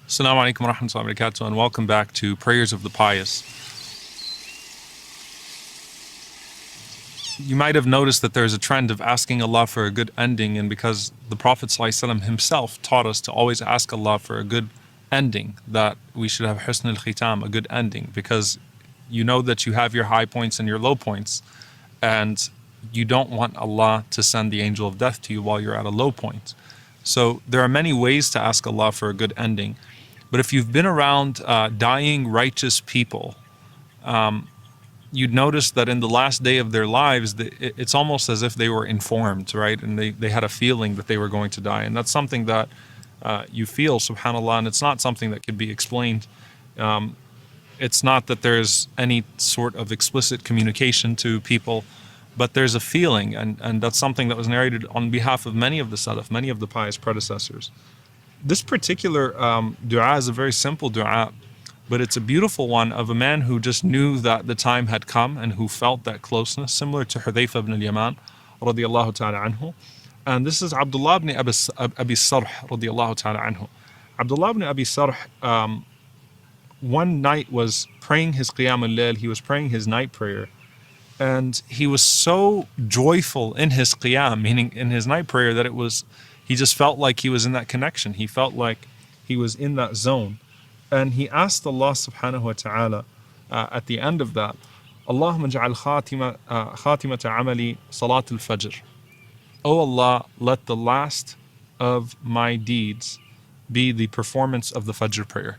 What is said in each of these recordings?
Assalamu alaikum wa rahmatullahi wa barakatuh, and welcome back to Prayers of the Pious. You might have noticed that there's a trend of asking Allah for a good ending, and because the Prophet ﷺ himself taught us to always ask Allah for a good ending, that we should have husn al-khitam, a good ending, because you know that you have your high points and your low points, and you don't want Allah to send the angel of death to you while you're at a low point. So there are many ways to ask Allah for a good ending. But if you've been around dying righteous people, you'd notice that in the last day of their lives, it's almost as if they were informed, right? And they had a feeling that they were going to die. And that's something that you feel, subhanAllah, and it's not something that could be explained. It's not that there's any sort of explicit communication to people, but there's a feeling, and that's something that was narrated on behalf of many of the Salaf, many of the pious predecessors. This particular dua is a very simple dua, but it's a beautiful one of a man who just knew that the time had come and who felt that closeness, similar to Hudayfa ibn al-Yaman, radiyallahu ta'ala anhu. And this is Abdullah ibn Abi Sarh, radiyallahu ta'ala anhu. Abdullah ibn Abi Sarh, one night was praying his Qiyam al-Layl, he was praying his night prayer, and he was so joyful in his Qiyam, meaning in his night prayer, that he just felt like he was in that connection. He felt like he was in that zone. And he asked Allah subhanahu wa ta'ala at the end of that, Allahumma ja'al khatimata amali salat al-fajr. Oh Allah, let the last of my deeds be the performance of the Fajr prayer.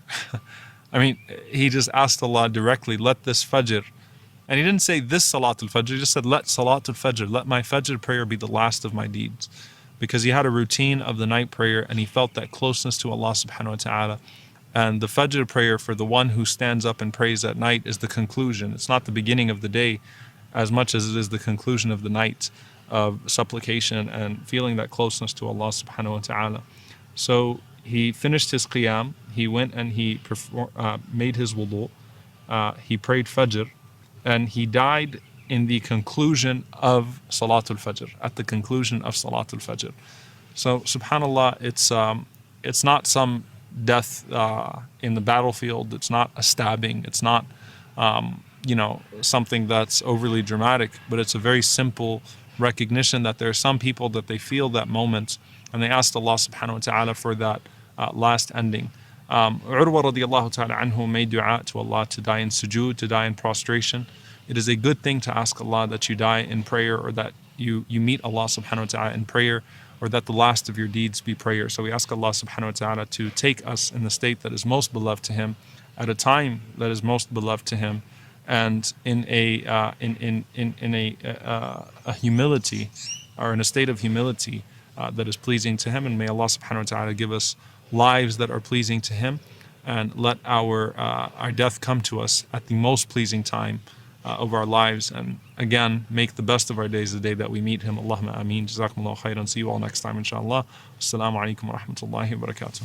I mean, he just asked Allah directly, let this Fajr, and he didn't say this Salat al-Fajr, he just said, let Salat al-Fajr, let my Fajr prayer be the last of my deeds. Because he had a routine of the night prayer and he felt that closeness to Allah subhanahu wa ta'ala. And the Fajr prayer for the one who stands up and prays at night is the conclusion. It's not the beginning of the day as much as it is the conclusion of the night of supplication and feeling that closeness to Allah subhanahu wa ta'ala. So he finished his qiyam, he went and he made his wudu, he prayed Fajr, and he died in the conclusion of Salatul Fajr, at the conclusion of Salatul Fajr. So subhanAllah, it's not some death in the battlefield, it's not a stabbing, it's not something that's overly dramatic, but it's a very simple recognition that there are some people that they feel that moment and they asked Allah subhanahu wa ta'ala for that last ending. Urwa radiyallahu ta'ala anhu made dua to Allah to die in sujood, to die in prostration. It is a good thing to ask Allah that you die in prayer, or that you meet Allah subhanahu wa ta'ala in prayer, or that the last of your deeds be prayer. So we ask Allah subhanahu wa ta'ala to take us in the state that is most beloved to Him, at a time that is most beloved to Him, and in a humility, or in a state of humility that is pleasing to Him. And may Allah subhanahu wa ta'ala give us lives that are pleasing to Him, and let our death come to us at the most pleasing time of our lives, and again make the best of our days the day that we meet Him. Allahumma ameen. Jazakumullahu khairan. See you all next time inshallah. Assalamu alaikum wa rahmatullahi wa barakatuh.